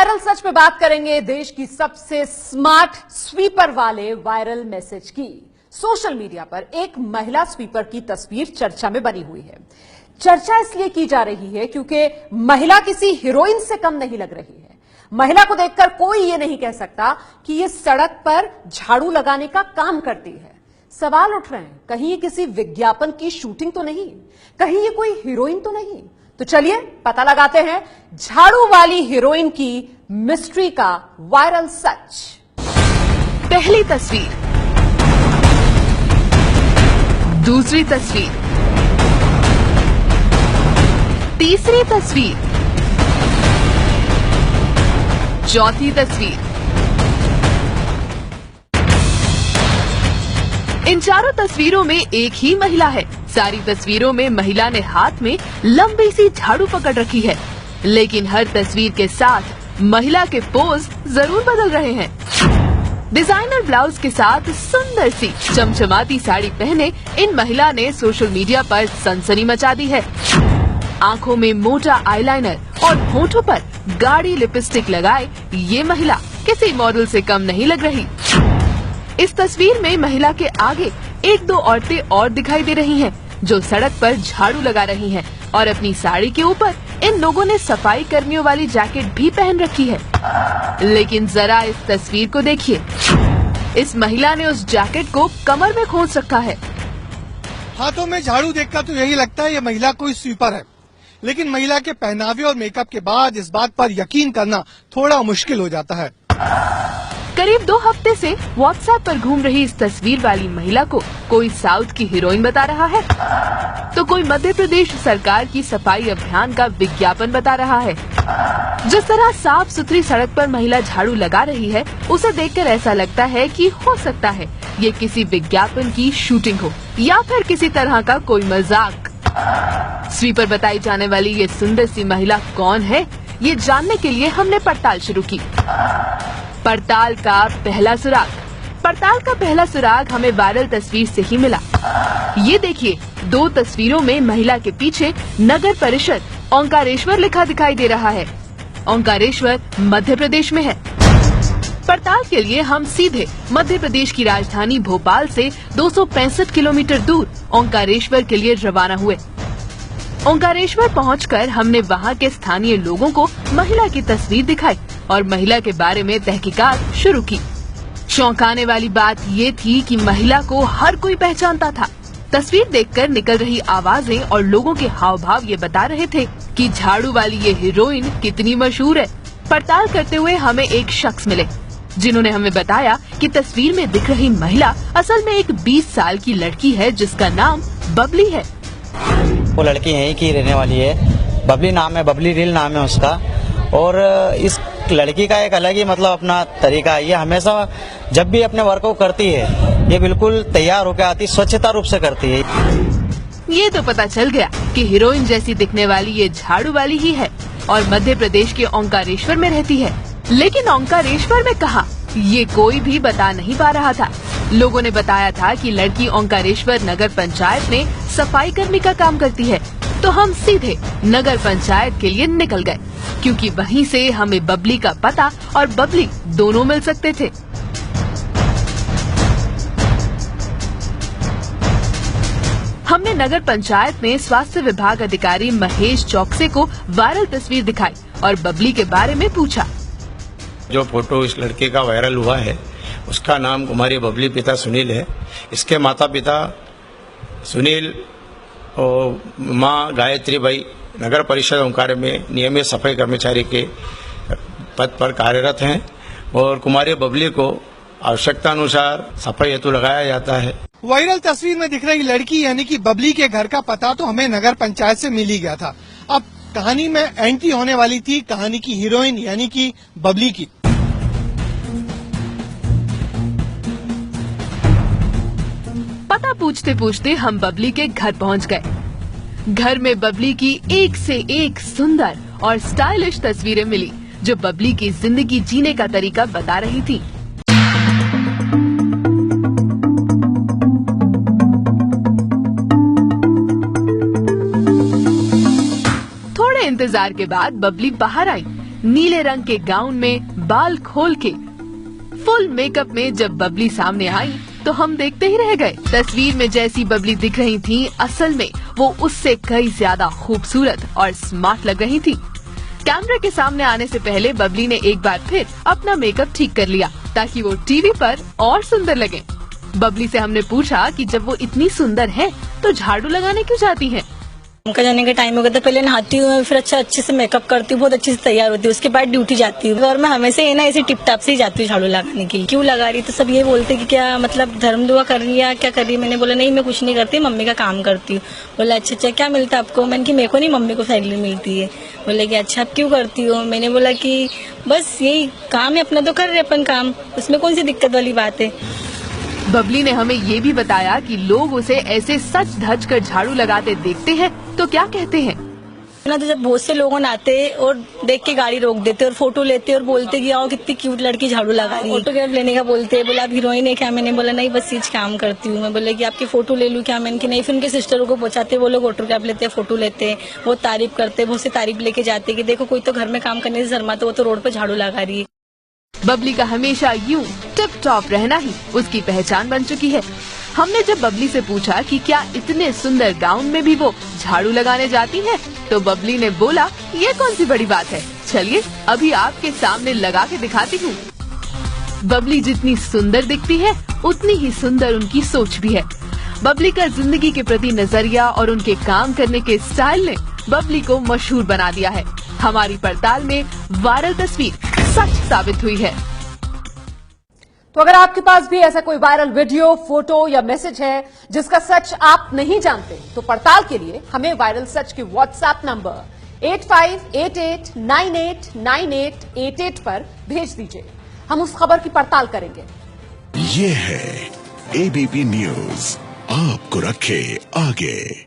Viral सच पे बात करेंगे देश की सबसे स्मार्ट स्वीपर वाले वायरल मैसेज की। सोशल मीडिया पर एक महिला स्वीपर की तस्वीर चर्चा में बनी हुई है। चर्चा इसलिए की जा रही है क्योंकि महिला किसी हीरोइन से कम नहीं लग रही है। महिला को देखकर कोई ये नहीं कह सकता कि ये सड़क पर झाड़ू लगाने का काम करती है। सवाल उठ रहे हैं, कहीं ये किसी विज्ञापन की शूटिंग तो नहीं, कहीं ये कोई हीरोइन तो नहीं। तो चलिए पता लगाते हैं झाड़ू वाली हीरोइन की मिस्ट्री का वायरल सच। पहली तस्वीर, दूसरी तस्वीर, तीसरी तस्वीर, चौथी तस्वीर। इन चारों तस्वीरों में एक ही महिला है। सारी तस्वीरों में महिला ने हाथ में लंबी सी झाड़ू पकड़ रखी है, लेकिन हर तस्वीर के साथ महिला के पोज जरूर बदल रहे हैं। डिजाइनर ब्लाउज के साथ सुंदर सी चमचमाती साड़ी पहने इन महिला ने सोशल मीडिया पर सनसनी मचा दी है। आंखों में मोटा आईलाइनर और होठों पर गाढ़ी लिपस्टिक लगाए ये महिला किसी मॉडल से कम नहीं लग रही। इस तस्वीर में महिला के आगे एक दो औरतें और दिखाई दे रही हैं, जो सड़क पर झाड़ू लगा रही हैं और अपनी साड़ी के ऊपर इन लोगों ने सफाई कर्मियों वाली जैकेट भी पहन रखी है। लेकिन जरा इस तस्वीर को देखिए, इस महिला ने उस जैकेट को कमर में खोस रखा है। हाथों में झाड़ू देखकर तो यही लगता है ये महिला कोई स्वीपर है, लेकिन महिला के पहनावे और मेकअप के बाद इस बात पर यकीन करना थोड़ा मुश्किल हो जाता है। करीब 2 हफ्ते से व्हाट्सएप पर घूम रही इस तस्वीर वाली महिला को कोई साउथ की हीरोइन बता रहा है, तो कोई मध्य प्रदेश सरकार की सफाई अभियान का विज्ञापन बता रहा है। जिस तरह साफ सुथरी सड़क पर महिला झाड़ू लगा रही है, उसे देखकर ऐसा लगता है कि हो सकता है ये किसी विज्ञापन की शूटिंग हो या फिर किसी तरह का कोई मजाक। स्वीपर बताई जाने वाली ये सुंदर सी महिला कौन है, ये जानने के लिए हमने पड़ताल शुरू की। पड़ताल का पहला सुराग हमें वायरल तस्वीर से ही मिला। ये देखिए, 2 तस्वीरों में महिला के पीछे नगर परिषद ओंकारेश्वर लिखा दिखाई दे रहा है। ओंकारेश्वर मध्य प्रदेश में है। पड़ताल के लिए हम सीधे मध्य प्रदेश की राजधानी भोपाल से 265 किलोमीटर दूर ओंकारेश्वर के लिए रवाना हुए। ओंकारेश्वर पहुंचकर हमने वहां के स्थानीय लोगों को महिला की तस्वीर दिखाई और महिला के बारे में तहकीकात शुरू की। चौंकाने वाली बात ये थी कि महिला को हर कोई पहचानता था। तस्वीर देखकर निकल रही आवाजें और लोगों के हाव भाव ये बता रहे थे कि झाड़ू वाली ये हीरोइन कितनी मशहूर है। पड़ताल करते हुए हमें एक शख्स मिले, जिन्होंने हमें बताया कि तस्वीर में दिख रही महिला असल में एक 20 साल की लड़की है, जिसका नाम बबली है। वो लड़की यहीं की रहने वाली है, बबली नाम है, बबली रील नाम है उसका। और इस लड़की का एक अलग ही मतलब अपना तरीका है। ये हमेशा जब भी अपने वर्क को करती है, ये बिल्कुल तैयार होकर आती, स्वच्छता रूप से करती है। ये तो पता चल गया कि हीरोइन जैसी दिखने वाली ये झाड़ू वाली ही है और मध्य प्रदेश के ओंकारेश्वर में रहती है। लेकिन ओंकारेश्वर में कहाँ, ये कोई भी बता नहीं पा रहा था। लोगों ने बताया था कि लड़की ओंकारेश्वर नगर पंचायत में सफाई कर्मी का काम करती है, तो हम सीधे नगर पंचायत के लिए निकल गए, क्योंकि वहीं से हमें बबली का पता और बबली दोनों मिल सकते थे। हमने नगर पंचायत में स्वास्थ्य विभाग अधिकारी महेश चौकसे को वायरल तस्वीर दिखाई और बबली के बारे में पूछा। जो फोटो इस लड़के का वायरल हुआ है, उसका नाम कुमारी बबली, पिता सुनील है। इसके माता पिता सुनील और माँ गायत्री बाई नगर परिषद ओंकार में नियमित सफाई कर्मचारी के पद पर कार्यरत हैं और कुमारी बबली को आवश्यकता अनुसार सफाई हेतु लगाया जाता है। वायरल तस्वीर में दिख रही लड़की यानी कि बबली के घर का पता तो हमें नगर पंचायत से मिल ही गया था। अब कहानी में एंट्री होने वाली थी कहानी की हीरोइन यानी कि बबली की। पता पूछते पूछते हम बबली के घर पहुंच गए। घर में बबली की एक से एक सुंदर और स्टाइलिश तस्वीरें मिली, जो बबली की जिंदगी जीने का तरीका बता रही थी। थोड़े इंतजार के बाद बबली बाहर आई, नीले रंग के गाउन में बाल खोल के फुल मेकअप में जब बबली सामने आई तो हम देखते ही रह गए। तस्वीर में जैसी बबली दिख रही थी, असल में वो उससे कई ज्यादा खूबसूरत और स्मार्ट लग रही थी। कैमरे के सामने आने से पहले बबली ने एक बार फिर अपना मेकअप ठीक कर लिया ताकि वो टीवी पर और सुंदर लगे। बबली से हमने पूछा कि जब वो इतनी सुंदर है तो झाड़ू लगाने क्यों जाती है। काम का जाने का टाइम हो गया था, पहले नहाती हूँ, फिर अच्छे से मेकअप करती हूँ, बहुत अच्छे से तैयार होती हूँ, उसके बाद ड्यूटी जाती हूँ। और मैं हमेशा ये ना ऐसे टिप टाप से ही जाती हूँ झाड़ू लगाने के लिए। क्यों लगा रही, तो सब ये बोलते कि क्या मतलब धर्म दुआ कर रही है, क्या कर रही है। मैंने बोला नहीं, मैं कुछ नहीं करती, मम्मी का काम करती हूँ। बोला अच्छा क्या मिलता है आपको। मैंने कि मेरे को नहीं, मम्मी को सैलरी मिलती है। बोले कि अच्छा आप क्यों करती हो। मैंने बोला कि बस यही काम है अपना, तो कर रहे अपन काम, उसमें कौन सी दिक्कत वाली बात है। बबली ने हमें ये भी बताया कि लोग उसे ऐसे सच धज कर झाड़ू लगाते देखते हैं तो क्या कहते हैं ना, तो जब बहुत से लोग आते और देख के गाड़ी रोक देते और फोटो लेते और बोलते कि आओ कितनी क्यूट लड़की झाड़ू लगा रही है। फोटोग्राफ लेने का बोलते, बोला आप हीरोइन है क्या। मैंने बोला नहीं, बस चीज काम करती हूँ। मैं बोले कि आपकी फोटो ले लूँ क्या। मैंने कि नहीं। फिर उनके सिस्टरों को पहुंचाते, वो लोग फोटोग्राफ लेते, फोटो लेते, वो तारीफ करते, बहुत से तारीफ लेके जाते कि देखो कोई तो घर में काम करने से शर्माता, वो तो रोड पे झाड़ू लगा रही है। बबली का हमेशा यूं टिप टॉप रहना ही उसकी पहचान बन चुकी है। हमने जब बबली से पूछा कि क्या इतने सुंदर गाउन में भी वो झाड़ू लगाने जाती है तो बबली ने बोला ये कौन सी बड़ी बात है, चलिए अभी आपके सामने लगा के दिखाती हूँ। बबली जितनी सुंदर दिखती है उतनी ही सुंदर उनकी सोच भी है। बबली का जिंदगी के प्रति नजरिया और उनके काम करने के स्टाइल ने बबली को मशहूर बना दिया है। हमारी पड़ताल में वायरल तस्वीर सच साबित हुई है। तो अगर आपके पास भी ऐसा कोई वायरल वीडियो, फोटो या मैसेज है जिसका सच आप नहीं जानते तो पड़ताल के लिए हमें वायरल सच के व्हाट्सएप नंबर 8588989888 पर भेज दीजिए। हम उस खबर की पड़ताल करेंगे। ये है एबीपी न्यूज, आपको रखे आगे।